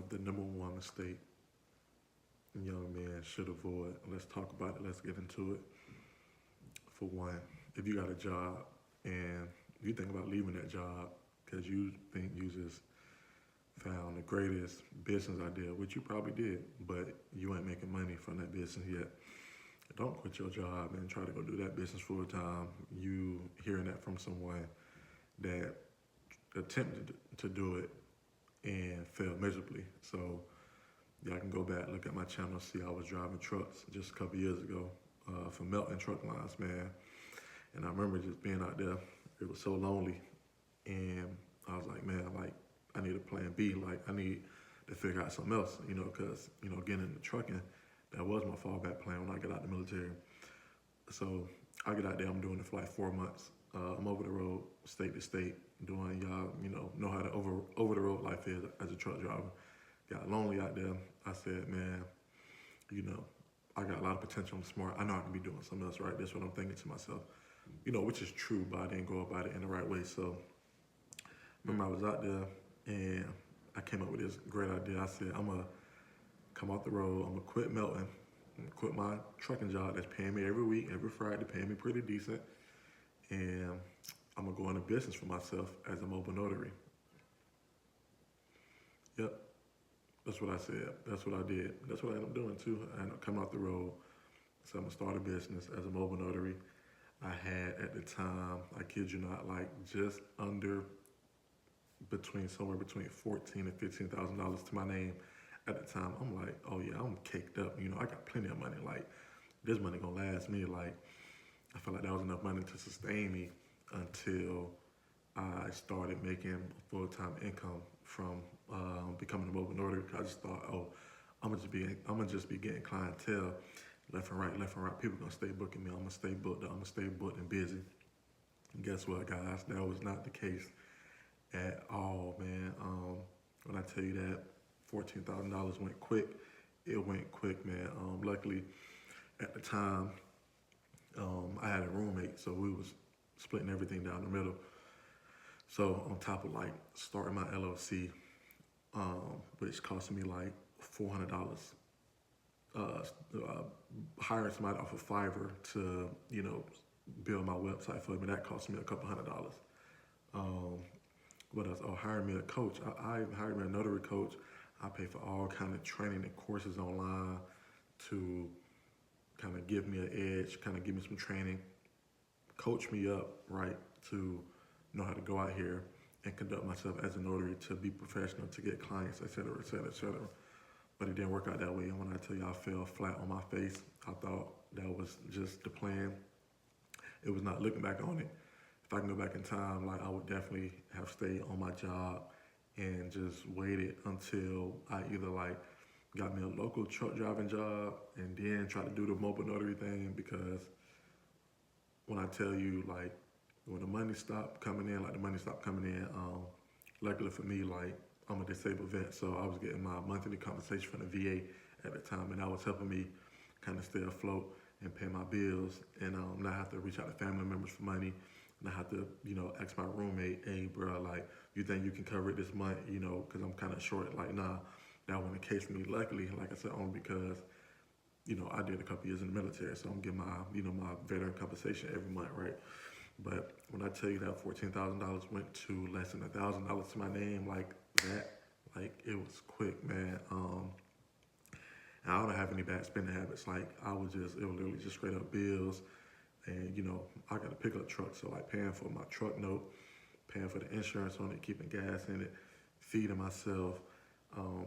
the number one mistake young men should avoid. Let's talk about it. Let's get into it. For one, if you got a job and you think about leaving that job because you think you just found the greatest business idea, which you probably did, but you ain't making money from that business yet. Don't quit your job and try to go do that business full time. You hearing that from someone that attempted to do it and failed miserably. So y'all can go back, look at my channel, see I was driving trucks just a couple years ago for Melton Truck Lines, man. And I remember just being out there. It was so lonely, and I was like, man, like I need a plan B. Like I need to figure out something else, because getting into trucking, that was my fallback plan when I got out the military. So I get out there, I'm doing it for like 4 months. I'm over the road, state to state, doing y'all, know how the over the road life is as a truck driver. Got lonely out there. I said, man, you know, I got a lot of potential. I'm smart. I know I can be doing something else, right? That's what I'm thinking to myself. Which is true, but I didn't go about it in the right way. So remember I was out there and I came up with this great idea. I said, I'm gonna come off the road, I'm gonna quit Melton, quit my trucking job that's paying me every week, every Friday, paying me pretty decent. And I'm gonna go into business for myself as a mobile notary. Yep, that's what I said. That's what I did. That's what I ended up doing too. I ended up coming off the road. So I'm gonna start a business as a mobile notary. I had at the time, I kid you not, like just under somewhere between $14,000 and $15,000 to my name. At the time, I'm like, oh yeah, I'm caked up. I got plenty of money. Like this money gonna last me. Like I felt like that was enough money to sustain me until I started making full-time income from becoming a mobile notary. I just thought, oh, I'm gonna just be getting clientele left and right, left and right. People gonna stay booking me. I'm gonna stay booked. I'm gonna stay booked and busy. And guess what, guys? That was not the case at all, man. When I tell you that $14,000 went quick, it went quick, man. Luckily, at the time, I had a roommate, so we was splitting everything down the middle. So on top of like starting my LLC, which cost me like $400, hiring somebody off of Fiverr to, build my website for me, that cost me a couple $100. What else? Oh, hiring me a coach. I hired me a notary coach. I pay for all kind of training and courses online to kind of give me an edge, kind of give me some training, coach me up, right, to know how to go out here and conduct myself as a notary, to be professional, to get clients, et cetera, et cetera, et cetera. But it didn't work out that way. And when I tell you I fell flat on my face, I thought that was just the plan. It was not. Looking back on it, if I can go back in time, like I would definitely have stayed on my job and just waited until I either like got me a local truck driving job and then try to do the mobile notary thing. Because when I tell you, like, when the money stopped coming in, luckily for me, like, I'm a disabled vet, so I was getting my monthly compensation from the VA at the time, and that was helping me kind of stay afloat and pay my bills, and not have to reach out to family members for money, and I have to, ask my roommate, hey, bro, like, you think you can cover it this month, because I'm kind of short. Like, nah, that wasn't the case for me. Luckily, like I said, only because, I did a couple years in the military, so I'm getting my, my veteran compensation every month, right? But when I tell you that $14,000 went to less than $1,000 to my name, like that, like it was quick, man. And I don't have any bad spending habits. Like it was literally just straight up bills. And I got a pickup truck, so like paying for my truck note, paying for the insurance on it, keeping gas in it, feeding myself,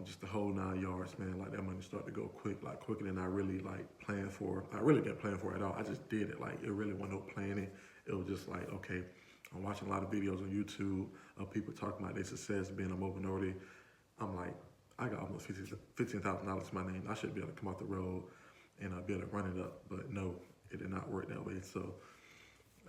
just the whole 9 yards, man. Like that money started to go quick, like quicker than I really like planned for. I really didn't plan for it at all. I just did it. Like it really wasn't no planning. It was just like, okay, I'm watching a lot of videos on YouTube of people talking about their success being a mobile notary. I'm like, I got almost $15,000 to my name. I should be able to come off the road and be able to run it up. But no, it did not work that way. So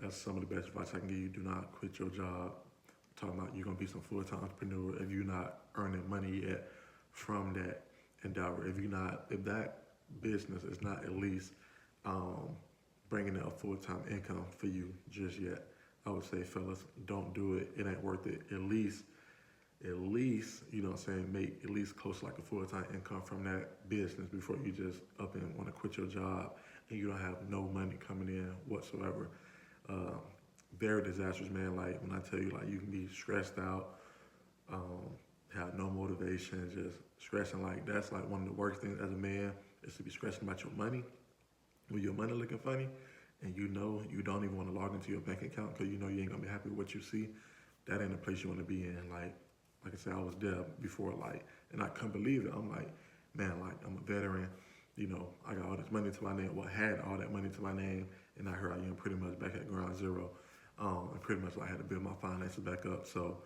that's some of the best advice I can give you. Do not quit your job. I'm talking about you're gonna be some full-time entrepreneur if you're not earning money yet from that endeavor. If that business is not at least bringing in a full-time income for you just yet, I would say, fellas, don't do it. It ain't worth it. At least at least, you know what I'm saying, make at least close to like a full-time income from that business before you just up and want to quit your job and you don't have no money coming in whatsoever. Uh, Very disastrous, man. Like when I tell you, like you can be stressed out, um, have no motivation, just stressing. Like that's like one of the worst things as a man is to be stressing about your money when your money looking funny, and you know you don't even want to log into your bank account because you know you ain't gonna be happy with what you see. That ain't a place you want to be in. Like I said, I was there before, like, and I couldn't believe it. I'm like, man, like I'm a veteran. You know, I got all this money to my name. Well, I had all that money to my name, and I heard I am pretty much back at ground zero. And pretty much I had to build my finances back up. So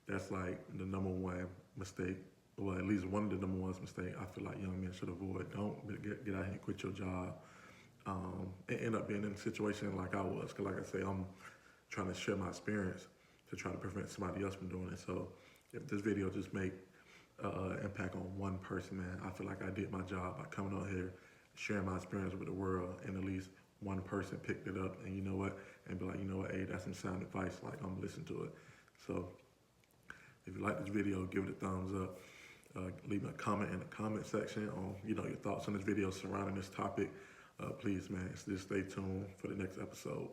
that's like the number one mistake. Well, at least one of the number one mistake I feel like young men should avoid. Don't get out here and quit your job and end up being in a situation like I was. Because like I say, I'm trying to share my experience to try to prevent somebody else from doing it. So if this video just make impact on one person, man, I feel like I did my job by coming on here, sharing my experience with the world, and at least one person picked it up and you know what, and be like, you know what, hey, that's some sound advice, like I'm gonna listen to it. So if you like this video, give it a thumbs up. Leave a comment in the comment section on, you know, your thoughts on this video surrounding this topic. Please, man, just stay tuned for the next episode.